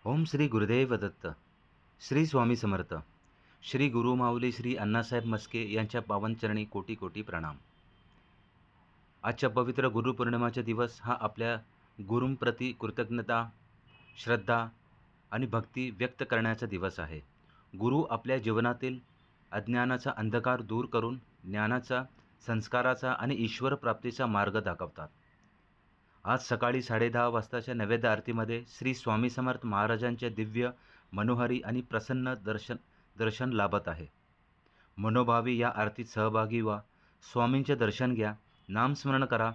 ओम श्री गुरुदेव दत्त. श्री स्वामी समर्थ. श्री गुरु माऊली श्री अण्णासाहेब मस्के यांच्या पावनचरणी कोटी कोटी प्रणाम. आजच्या पवित्र गुरुपौर्णिमाचा दिवस हा आपल्या गुरूंप्रती कृतज्ञता, श्रद्धा आणि भक्ती व्यक्त करण्याचा दिवस आहे. गुरु आपल्या जीवनातील अज्ञानाचा अंधकार दूर करून ज्ञानाचा, संस्काराचा आणि ईश्वर प्राप्तीचा मार्ग दाखवतात. आज सकाळी 10:30 वाजताच्या नैवेद्य आरतीमध्ये श्री स्वामी समर्थ महाराजांचे दिव्य, मनोहारी आणि प्रसन्न दर्शन लाभत आहे. मनोभावी या आरतीत सहभागी व्हा, स्वामींचे दर्शन घ्या, नामस्मरण करा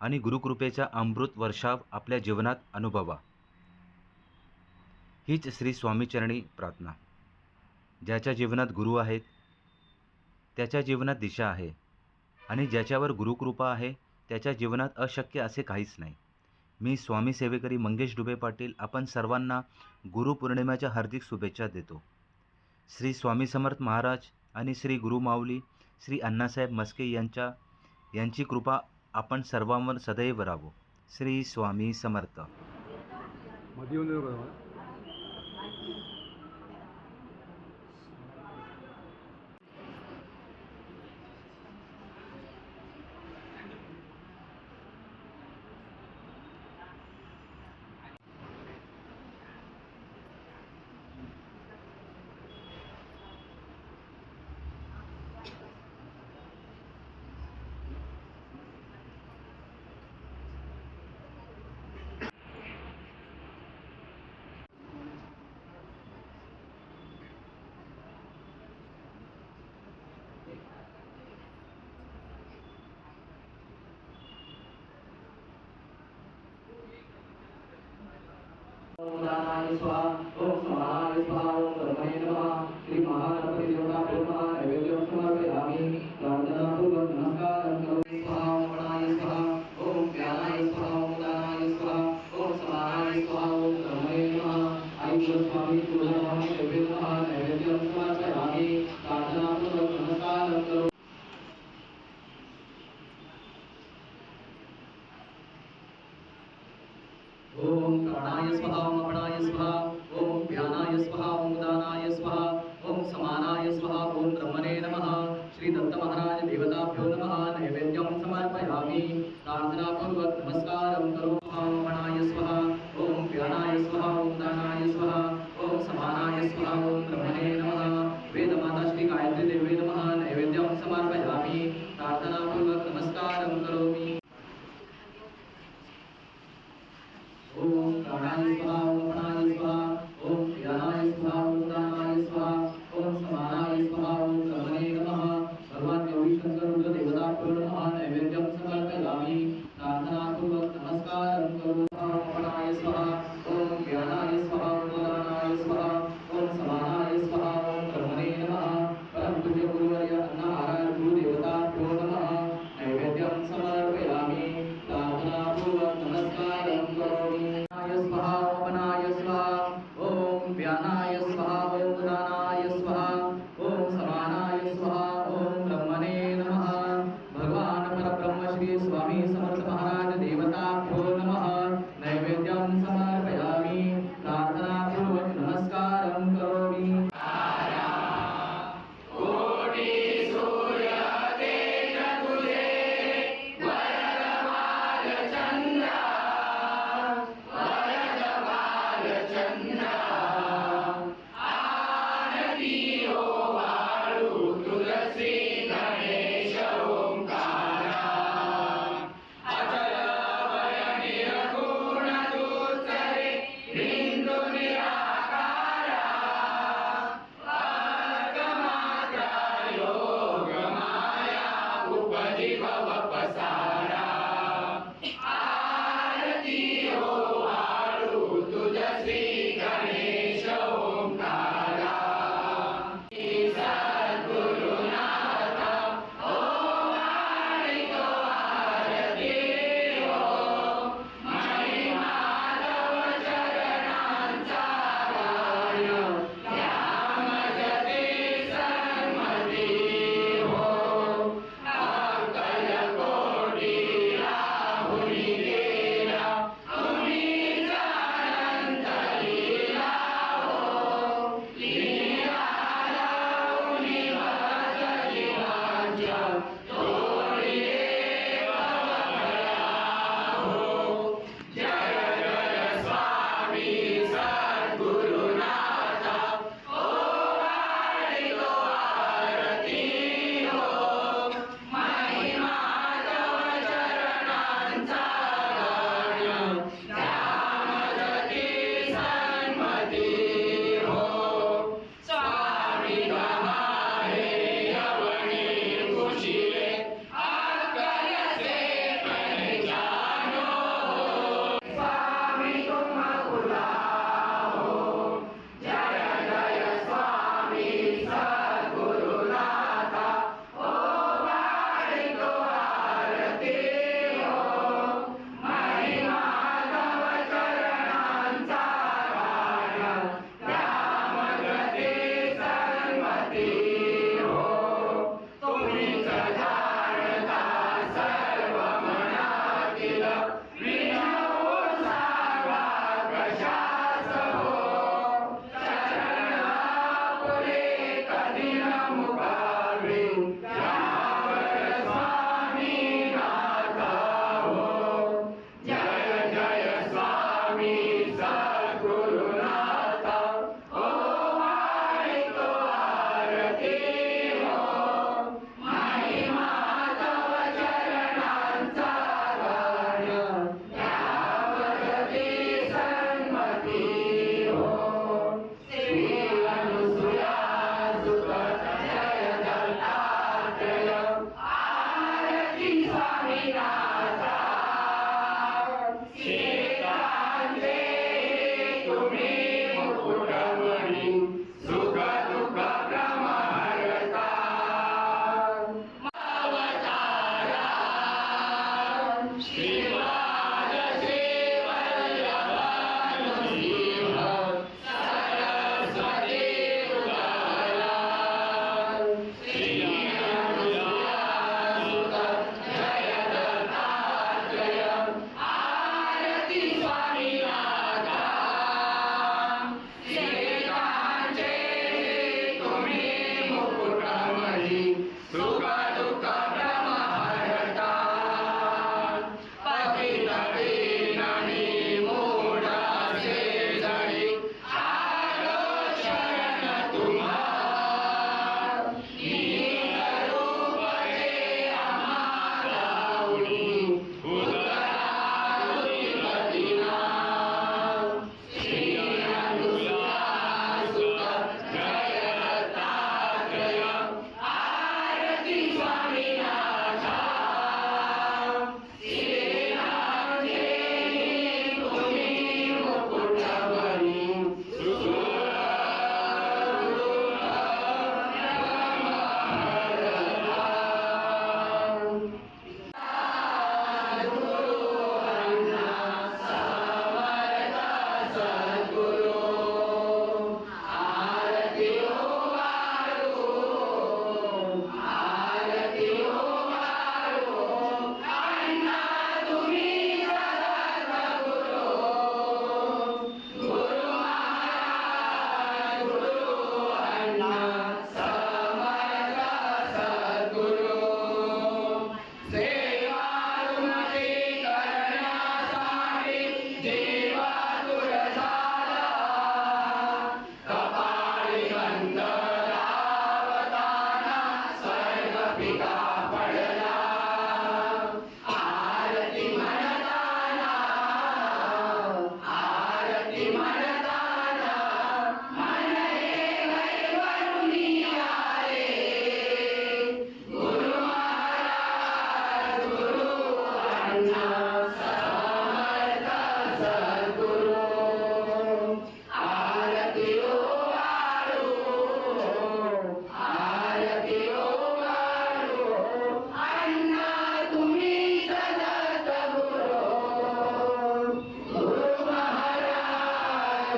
आणि गुरुकृपेचा अमृत वर्षाव आपल्या जीवनात अनुभवा. हीच श्री स्वामीचरणी प्रार्थना. ज्याच्या जीवनात गुरु आहेत त्याच्या जीवनात दिशा आहे आणि ज्याच्यावर गुरुकृपा आहे त्याच्या जीवनात अशक्य असे काहीच नाही. मी स्वामी सेवेकरी मंगेश डुबे पाटील आपण सर्वांना गुरुपौर्णिमेच्या हार्दिक शुभेच्छा देतो. श्री स्वामी समर्थ महाराज आणि श्री गुरु माऊली श्री अण्णासाहेब मस्के यांची कृपा आपण सर्वांवर सदैव राहो. श्री स्वामी समर्थ. ओम दानाय स्वाहा. ओम समानाय स्वाहा. ओम कर्मणे नमः. श्री महागणपती देवताभ्यो नमः. नैवेद्यं समर्पयामि. प्रार्थनापूर्वक नमस्कारं करोमि. स्वाहा. ओम गणाय स्वाहा. ओम ज्ञानाय स्वाहा. ओम दानाय स्वाहा. ओम समानाय स्वाहा. ओम कर्मणे नमः. ऐश्वर स्वामी तुळजाभवानी देवी नमः. नैवेद्यं समर्पयामि. प्रार्थनापूर्वक नमस्कारं करोमि. ओम प्राणाय स्वाहा. ओम अपणाय स्वाहा. ओम ज्ञानाय स्वाहा. ओम दानाय स्वाहा. ओम समानाय स्वाहा. ओम ब्रह्मणे नमः. श्री दत्त महाराज देवताभ्यो नमः. नैवेद्यं समर्पयामि. प्रार्थनापूर्वक नमस्कारं करोमि. ओम अपणाय स्वाहा. ओम ज्ञानाय स्वाहा. ओम दानाय स्वाहा. ओम समानाय स्वाहा. ओम ब्रह्मणे नमः. वेदमाता श्री गायत्री देवी नमः. नैवेद्यं समर्पयामि. प्रार्थनापूर्वक नमस्कारं करोमि. ओम प्राणाय स्वाहा. ओम अपणाय स्वाहा. ओम ज्ञानाय स्वाहा. ओम दानाय स्वाहा. ओम समानाय स्वाहा. ओम ब्रह्मणे नमः. भगवान गौरी शंकर रुद्र देवताभ्यो नमः. नैवेद्यं समर्पयामि. प्रार्थनापूर्वक नमस्कारं करोमि. ओम अपणाय स्वाहा. ओम ज्ञानाय स्वाहा. ओम दानाय स्वाहा. ओम समानाय स्वाहा. ओम ब्रह्मणे नमः. परम पूज्य गुरुवर्य अण्णा महाराज गुरु देवताभ्यो नमः. नैवेद्यं समर्पयामि. प्रार्थनापूर्वक नमस्कारं करोमि. स्वाहा. ओमनाय स्वाहा. ओम व्यानाय स्वाहा. ओम दानाय स्वाहा. ओम समानाय स्वाहा. ओम ब्रह्मणे नमः. भगवान परब्रह्म श्री स्वामी समर्थ महाराज देवताभ्यो नमः. नैवेद्यं समर्पयामि. प्रार्थनापूर्वक नमस्कारं करोमि.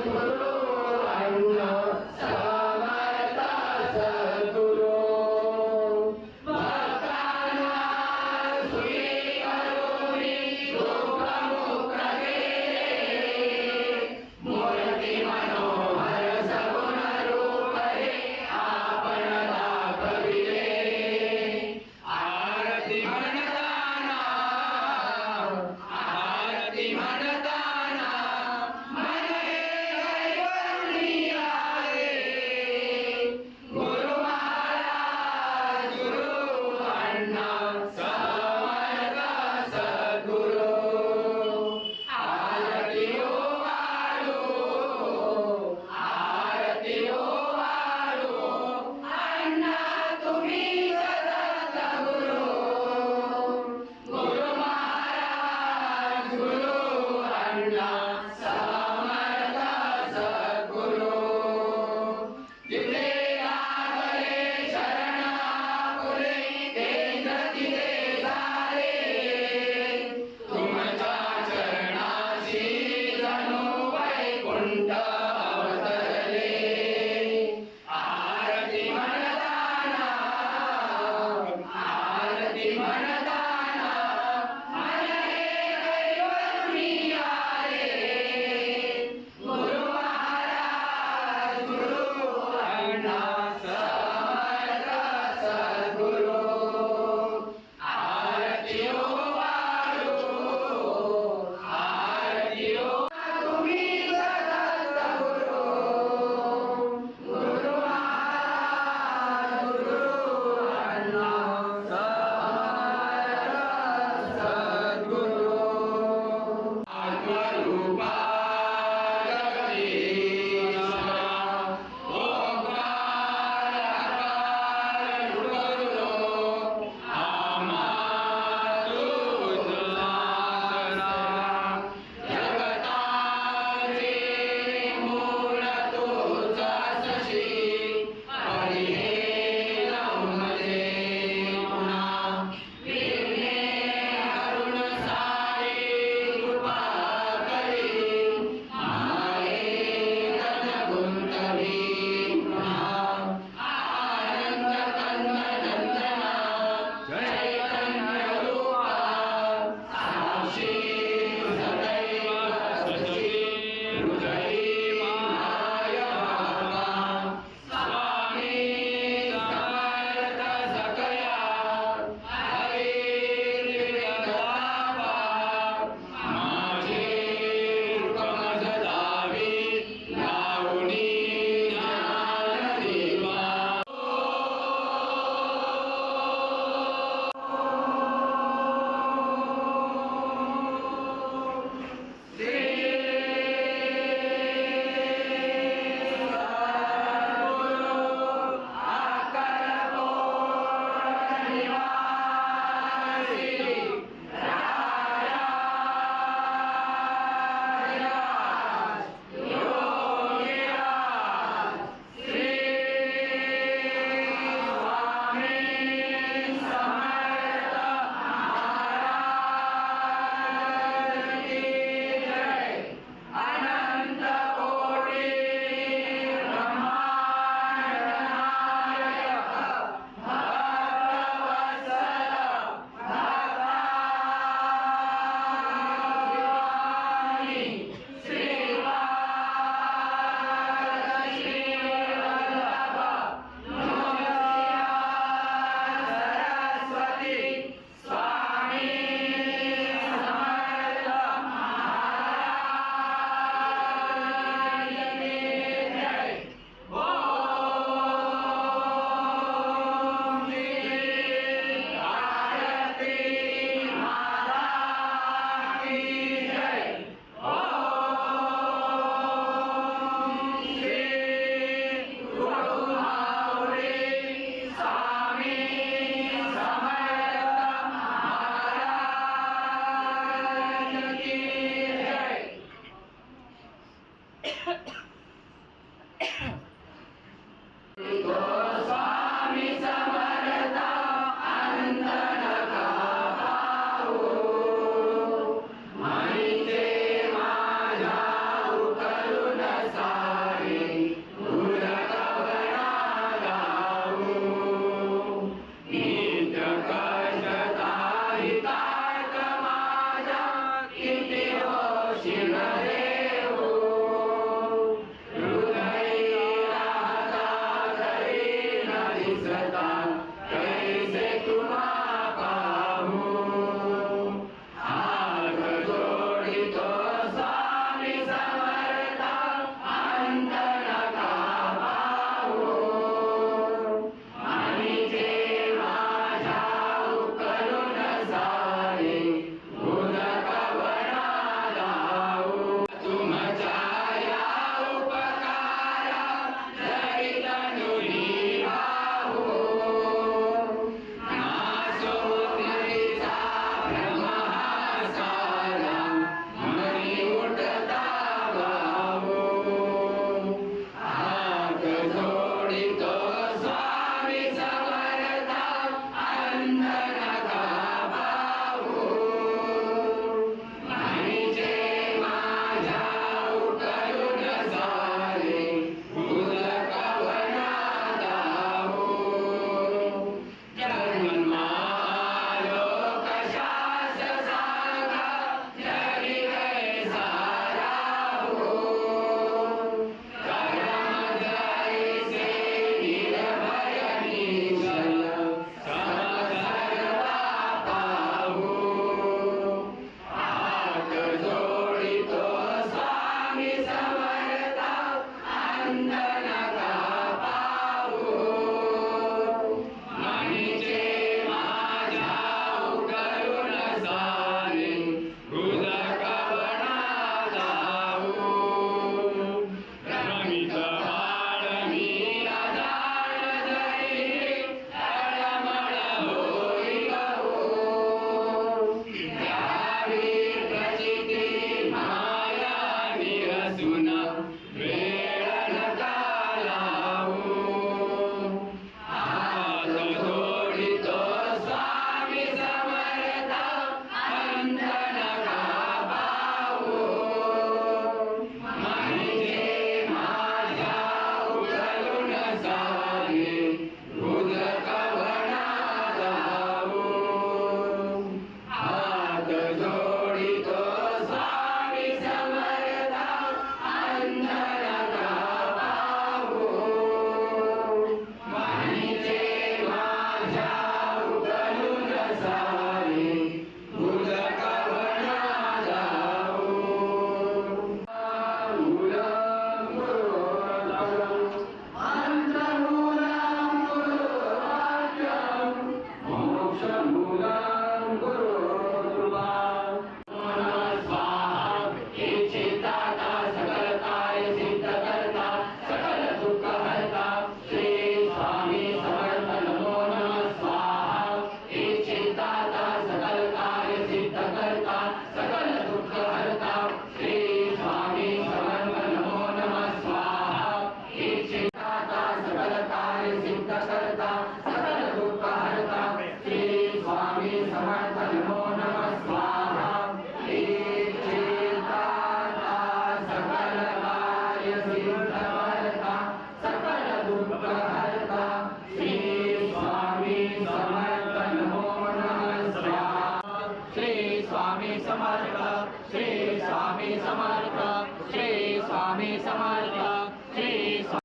गुरु